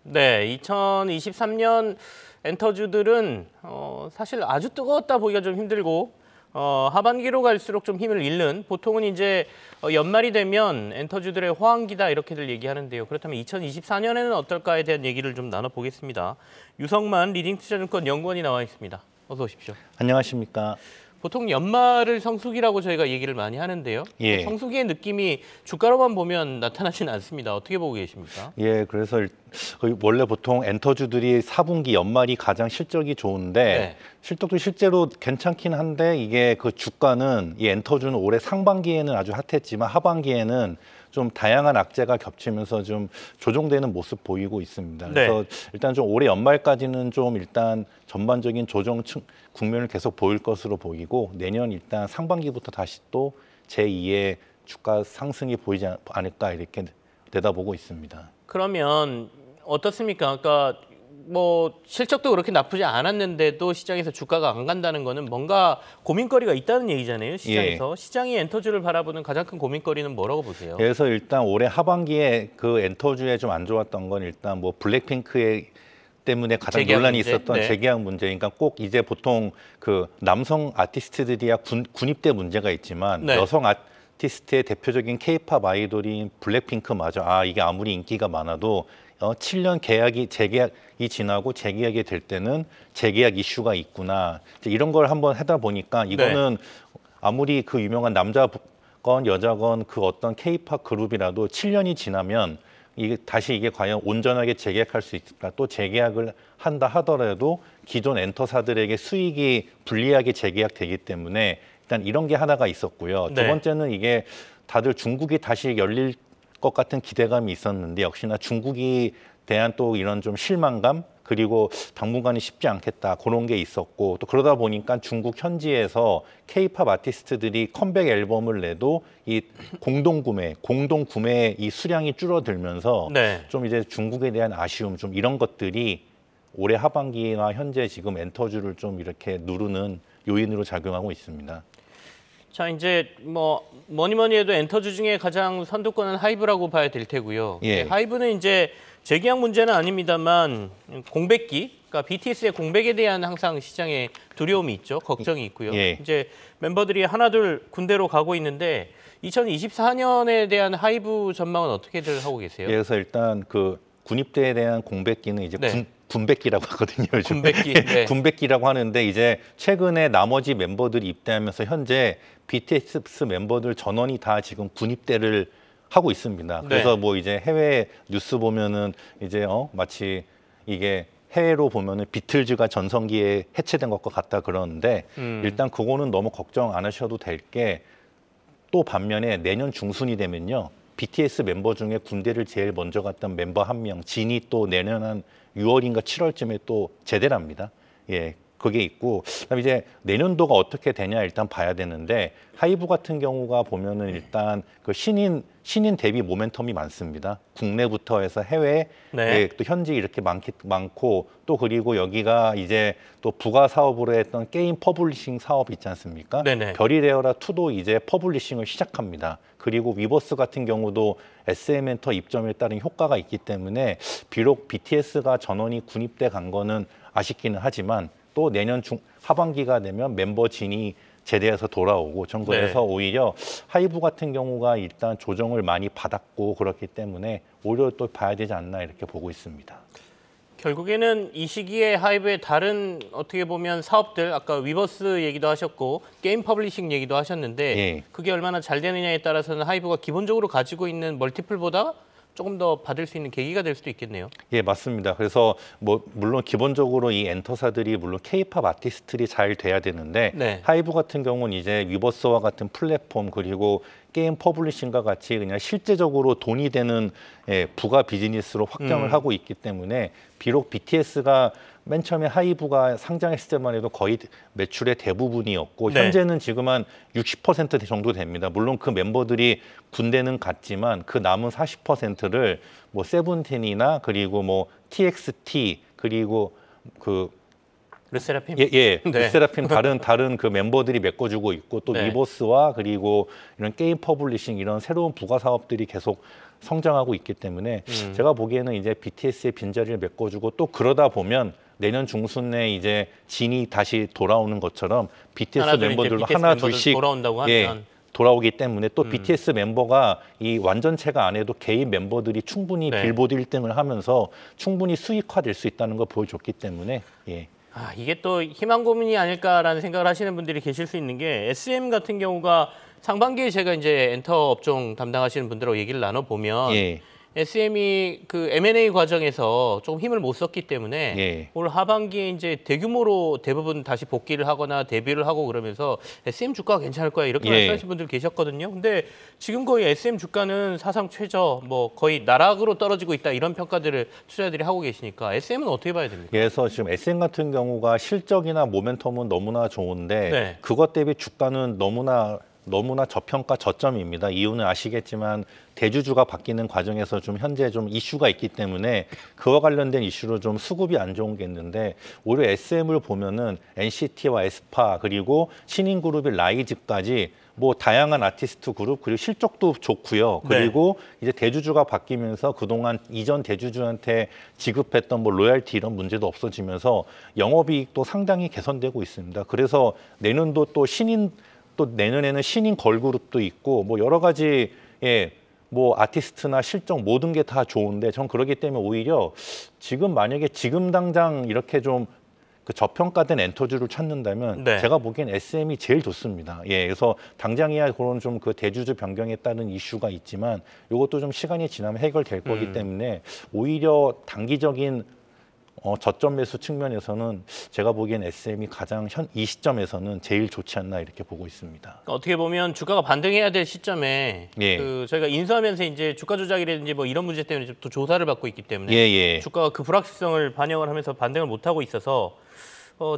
네, 2023년 엔터주들은 사실 아주 뜨거웠다 보기가 좀 힘들고 하반기로 갈수록 좀 힘을 잃는, 보통은 이제 연말이 되면 엔터주들의 호황기다 이렇게들 얘기하는데요. 그렇다면 2024년에는 어떨까에 대한 얘기를 좀 나눠보겠습니다. 유성만 리딩투자증권 연구원이 나와 있습니다. 어서 오십시오. 안녕하십니까. 보통 연말을 성수기라고 저희가 얘기를 많이 하는데요. 예. 성수기의 느낌이 주가로만 보면 나타나지는 않습니다. 어떻게 보고 계십니까? 예, 그래서 원래 보통 엔터주들이 4분기 연말이 가장 실적이 좋은데 네. 실적도 실제로 괜찮긴 한데 이게 그 주가는 이 엔터주는 올해 상반기에는 아주 핫했지만 하반기에는 좀 다양한 악재가 겹치면서 좀 조정되는 모습 보이고 있습니다. 그래서 일단 좀 올해 연말까지는 좀 일단 전반적인 조정 국면을 계속 보일 것으로 보이고 내년 일단 상반기부터 다시 또 제2의 주가 상승이 보이지 않을까 이렇게 내다보고 있습니다. 그러면 어떻습니까? 그러니까 뭐 실적도 그렇게 나쁘지 않았는데도 시장에서 주가가 안 간다는 거는 뭔가 고민거리가 있다는 얘기잖아요. 시장에서. 예. 시장이 엔터주를 바라보는 가장 큰 고민거리는 뭐라고 보세요? 그래서 일단 올해 하반기에 그 엔터주에 좀 안 좋았던 건 일단 뭐 블랙핑크의 때문에 가장 논란이 문제? 있었던 네. 재계약 문제니까 꼭 이제 보통 그 남성 아티스트들이야 군입대 문제가 있지만 네. 여성 아티스트의 대표적인 케이팝 아이돌인 블랙핑크마저 이게 아무리 인기가 많아도 7년 재계약이 지나고 재계약이 될 때는 재계약 이슈가 있구나. 이런 걸 한번 하다 보니까 이거는 아무리 그 유명한 남자건 여자건 그 어떤 케이팝 그룹이라도 7년이 지나면 이게 과연 온전하게 재계약할 수 있을까? 또 재계약을 한다 하더라도 기존 엔터사들에게 수익이 불리하게 재계약되기 때문에 일단 이런 게 하나가 있었고요. 두 번째는 이게 다들 중국이 다시 열릴 것 같은 기대감이 있었는데 역시나 중국이 대한 또 이런 좀 실망감 그리고 당분간은 쉽지 않겠다 그런 게 있었고 또 그러다 보니까 중국 현지에서 케이팝 아티스트들이 컴백 앨범을 내도 이 공동 구매의 이 수량이 줄어들면서 좀 이제 중국에 대한 아쉬움 좀 이런 것들이 올해 하반기나 현재 지금 엔터주를 좀 이렇게 누르는 요인으로 작용하고 있습니다. 자, 이제 뭐니 해도 엔터주 중에 가장 선두권은 하이브라고 봐야 될 테고요. 예. 하이브는 이제 재계약 문제는 아닙니다만 공백기, 그러니까 BTS의 공백에 대한 항상 시장에 두려움이 있죠. 걱정이 있고요. 예. 이제 멤버들이 하나둘 군대로 가고 있는데 2024년에 대한 하이브 전망은 어떻게들 하고 계세요? 예, 그래서 일단 그 군입대에 대한 공백기는 이제 군백기라고 하거든요. 요즘. 군백기. 군백기라고 하는데 이제 최근에 나머지 멤버들이 입대하면서 현재 BTS 멤버들 전원이 다 지금 군입대를 하고 있습니다. 그래서 뭐 이제 해외 뉴스 보면은 이제 마치 이게 해외로 보면은 비틀즈가 전성기에 해체된 것과 같다 그러는데 일단 그거는 너무 걱정 안 하셔도 될 게 또 반면에 내년 중순이 되면요. BTS 멤버 중에 군대를 제일 먼저 갔던 멤버 한 명, 진이 또 내년 한 6월인가 7월쯤에 또 제대를 합니다. 예, 그게 있고 그다음에 이제 내년도가 어떻게 되냐 일단 봐야 되는데 하이브 같은 경우가 보면은 일단 그 신인 대비 모멘텀이 많습니다. 국내부터 해서 해외 예, 또 현지 이렇게 많고 또 그리고 여기가 이제 또 부가 사업으로 했던 게임 퍼블리싱 사업 있지 않습니까? 별이 되어라 2도 이제 퍼블리싱을 시작합니다. 그리고 위버스 같은 경우도 SM 엔터 입점에 따른 효과가 있기 때문에 비록 BTS가 전원이 군입대 간 거는 아쉽기는 하지만 또 내년 하반기가 되면 멤버 진이 제대해서 돌아오고 그래서 오히려 하이브 같은 경우가 일단 조정을 많이 받았고 그렇기 때문에 오히려 또 봐야 되지 않나 이렇게 보고 있습니다. 결국에는 이 시기에 하이브의 다른 어떻게 보면 사업들, 아까 위버스 얘기도 하셨고 게임 퍼블리싱 얘기도 하셨는데 그게 얼마나 잘 되느냐에 따라서는 하이브가 기본적으로 가지고 있는 멀티플보다 조금 더 받을 수 있는 계기가 될 수도 있겠네요. 예, 맞습니다. 그래서 뭐 물론 기본적으로 이 엔터사들이 물론 케이팝 아티스트들이 잘 돼야 되는데 하이브 같은 경우는 이제 위버스와 같은 플랫폼 그리고 게임 퍼블리싱과 같이 그냥 실제적으로 돈이 되는 부가 비즈니스로 확장을 하고 있기 때문에 비록 BTS가 맨 처음에 하이브가 상장했을 때만 해도 거의 매출의 대부분이었고 현재는 지금 한 60% 정도 됩니다. 물론 그 멤버들이 군대는 갔지만 그 남은 40%를 뭐 세븐틴이나 그리고 뭐 TXT 그리고 그 르세라핌? 예. 네. 르세라핌 다른 그 멤버들이 메꿔주고 있고 또 네. 위버스와 그리고 이런 게임 퍼블리싱 이런 새로운 부가 사업들이 계속 성장하고 있기 때문에 제가 보기에는 이제 BTS의 빈자리를 메꿔주고 또 그러다 보면 내년 중순에 이제 진이 다시 돌아오는 것처럼 BTS 하나둘 이제 멤버들도 BTS 하나 멤버들 둘씩 돌아온다고 하면 돌아오기 때문에 또 BTS 멤버가 이 완전체가 안 해도 개인 멤버들이 충분히 네. 빌보드 1등을 하면서 충분히 수익화될 수 있다는 걸 보여줬기 때문에 예. 이게 또 희망 고문이 아닐까라는 생각을 하시는 분들이 계실 수 있는 게 SM 같은 경우가 상반기에 제가 이제 엔터 업종 담당하시는 분들하고 얘기를 나눠보면 예. SM이 그 M&A 과정에서 조금 힘을 못 썼기 때문에 예. 올 하반기에 이제 대규모로 대부분 다시 복귀를 하거나 데뷔를 하고 그러면서 SM 주가가 괜찮을 거야 이렇게 예. 말씀하신 분들 계셨거든요. 근데 지금 거의 SM 주가는 사상 최저 뭐 거의 나락으로 떨어지고 있다 이런 평가들을 투자자들이 하고 계시니까 SM은 어떻게 봐야 됩니까? 그래서 지금 SM 같은 경우가 실적이나 모멘텀은 너무나 좋은데 네. 그것 대비 주가는 너무나 저평가 저점입니다. 이유는 아시겠지만 대주주가 바뀌는 과정에서 좀 현재 좀 이슈가 있기 때문에 그와 관련된 이슈로 좀 수급이 안 좋은 게 있는데 오히려 SM을 보면은 NCT와 에스파 그리고 신인그룹의 라이즈까지 뭐 다양한 아티스트 그룹 그리고 실적도 좋고요. 그리고 이제 대주주가 바뀌면서 그동안 이전 대주주한테 지급했던 뭐 로열티 이런 문제도 없어지면서 영업이익도 상당히 개선되고 있습니다. 그래서 내년도 또 내년에는 신인 걸그룹도 있고 뭐 여러 가지 뭐 아티스트나 실적 모든 게 다 좋은데 전 그러기 때문에 오히려 지금 만약에 지금 당장 이렇게 좀 그 저평가된 엔터주를 찾는다면 네. 제가 보기엔 SM이 제일 좋습니다. 그래서 당장이야 그런 좀 그 대주주 변경에 따른 이슈가 있지만 이것도 좀 시간이 지나면 해결될 거기 때문에 오히려 단기적인 저점 매수 측면에서는 제가 보기엔 SM이 가장 이 시점에서는 제일 좋지 않나 이렇게 보고 있습니다. 그러니까 어떻게 보면 주가가 반등해야 될 시점에 예. 그 저희가 인수하면서 이제 주가 조작이라든지 뭐 이런 문제 때문에 또 조사를 받고 있기 때문에 예. 주가가 그 불확실성을 반영을 하면서 반등을 못 하고 있어서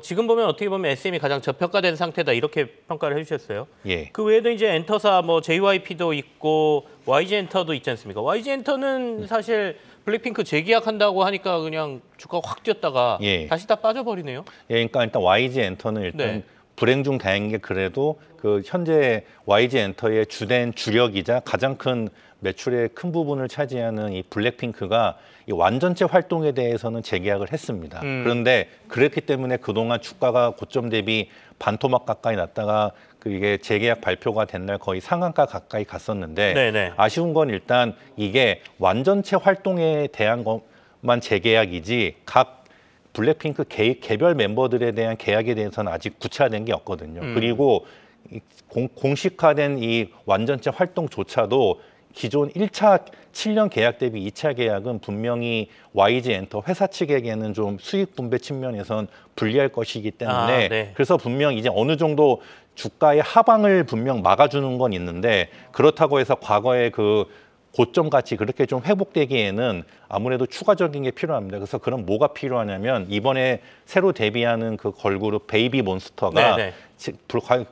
지금 보면 어떻게 보면 SM이 가장 저평가된 상태다 이렇게 평가를 해주셨어요. 예. 그 외에도 이제 엔터사 뭐 JYP도 있고 YG 엔터도 있지 않습니까? YG 엔터는 사실 블랙핑크 재계약한다고 하니까 그냥 주가가 확 뛰었다가 다시 다 빠져버리네요. 그러니까 일단 YG 엔터는 일단 불행 중 다행인 게 그래도 그 현재 YG 엔터의 주된 주력이자 가장 큰 매출의 큰 부분을 차지하는 이 블랙핑크가 이 완전체 활동에 대해서는 재계약을 했습니다. 그런데 그렇기 때문에 그동안 주가가 고점 대비 반토막 가까이 났다가 이게 재계약 발표가 된 날 거의 상한가 가까이 갔었는데 아쉬운 건 일단 이게 완전체 활동에 대한 것만 재계약이지 각 블랙핑크 개별 멤버들에 대한 계약에 대해서는 아직 구체화된 게 없거든요. 그리고 공식화된 이 완전체 활동조차도 기존 1차 7년 계약 대비 2차 계약은 분명히 YG 엔터 회사 측에게는 좀 수익 분배 측면에선 불리할 것이기 때문에 그래서 분명 이제 어느 정도 주가의 하방을 분명 막아주는 건 있는데 그렇다고 해서 과거의 그 고점 가치 그렇게 좀 회복되기에는 아무래도 추가적인 게 필요합니다. 그래서 그럼 뭐가 필요하냐면 이번에 새로 데뷔하는 그 걸그룹 베이비 몬스터가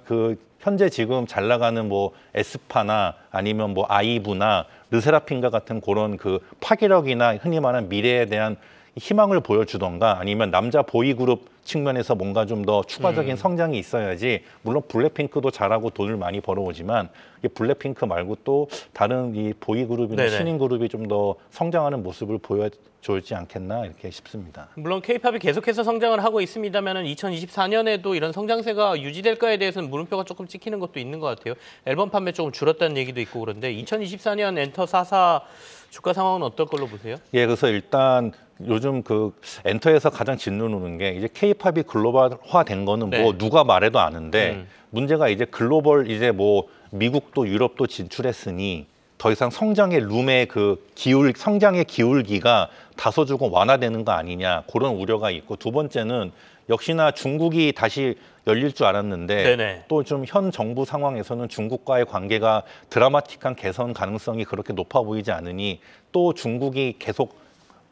그 현재 지금 잘 나가는 뭐 에스파나 아니면 뭐 아이브나 르세라핌과 같은 그런 그 파괴력이나 흔히 말하는 미래에 대한 희망을 보여주던가 아니면 남자 보이그룹 측면에서 뭔가 좀 더 추가적인 성장이 있어야지 물론 블랙핑크도 잘하고 돈을 많이 벌어오지만 이 블랙핑크 말고 또 다른 이 보이그룹이나 신인그룹이 좀 더 성장하는 모습을 보여주지 않겠나 이렇게 싶습니다. 물론 K-팝이 계속해서 성장을 하고 있습니다만 2024년에도 이런 성장세가 유지될까에 대해서는 물음표가 조금 찍히는 것도 있는 것 같아요. 앨범 판매 조금 줄었다는 얘기도 있고 그런데 2024년 엔터 4사 주가 상황은 어떨 걸로 보세요? 그래서 일단 요즘 그 엔터에서 가장 짓누르는 오는 게 이제 K-팝이 글로벌화된 거는 뭐 누가 말해도 아는데 문제가 이제 글로벌 이제 뭐 미국도 유럽도 진출했으니 더 이상 성장의 룸의 그 성장의 기울기가 다소 조금 완화되는 거 아니냐 그런 우려가 있고 두 번째는 역시나 중국이 다시 열릴 줄 알았는데 또 좀 현 정부 상황에서는 중국과의 관계가 드라마틱한 개선 가능성이 그렇게 높아 보이지 않으니 또 중국이 계속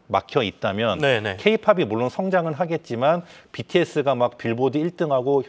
막혀 있다면 K-팝이 물론 성장은 하겠지만 BTS가 막 빌보드 1등하고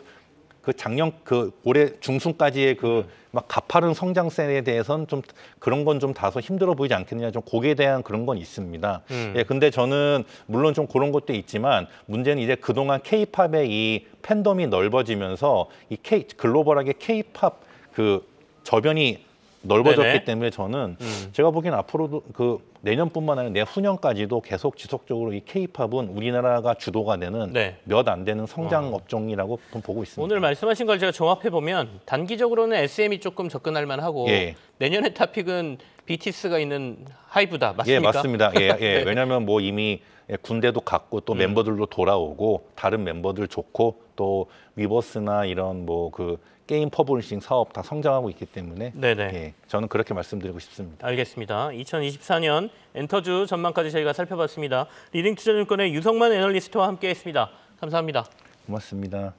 그 작년 그 올해 중순까지의 그 막 가파른 성장세에 대해서는 좀 그런 건 좀 다소 힘들어 보이지 않겠느냐, 좀 거기에 대한 그런 건 있습니다. 예, 근데 저는 물론 좀 그런 것도 있지만 문제는 이제 그동안 K-팝의 이 팬덤이 넓어지면서 이 글로벌하게 K-팝 그 저변이 넓어졌기 네네. 때문에 저는 제가 보기엔 앞으로도 그 내년뿐만 아니라 내후년까지도 계속 지속적으로 이 K-팝은 우리나라가 주도가 되는 네. 몇 안 되는 성장 업종이라고 좀 보고 있습니다. 오늘 말씀하신 걸 제가 종합해 보면 단기적으로는 SM이 조금 접근할 만하고 예. 내년의 타픽은 BTS가 있는 하이브다. 예, 맞습니까? 맞습니다. 예, 예. 왜냐하면 뭐 이미 군대도 갔고 또 멤버들도 돌아오고 다른 멤버들 좋고 또 위버스나 이런 뭐 그 게임 퍼블리싱 사업 다 성장하고 있기 때문에 네네. 예, 저는 그렇게 말씀드리고 싶습니다. 알겠습니다. 2024년 엔터주 전망까지 저희가 살펴봤습니다. 리딩투자증권의 유성만 애널리스트와 함께했습니다. 감사합니다. 고맙습니다.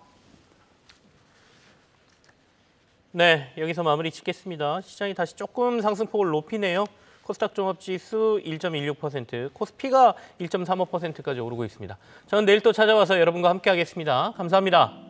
네, 여기서 마무리 짓겠습니다. 시장이 다시 조금 상승폭을 높이네요. 코스닥 종합지수 1.16%, 코스피가 1.35%까지 오르고 있습니다. 저는 내일 또 찾아와서 여러분과 함께하겠습니다. 감사합니다.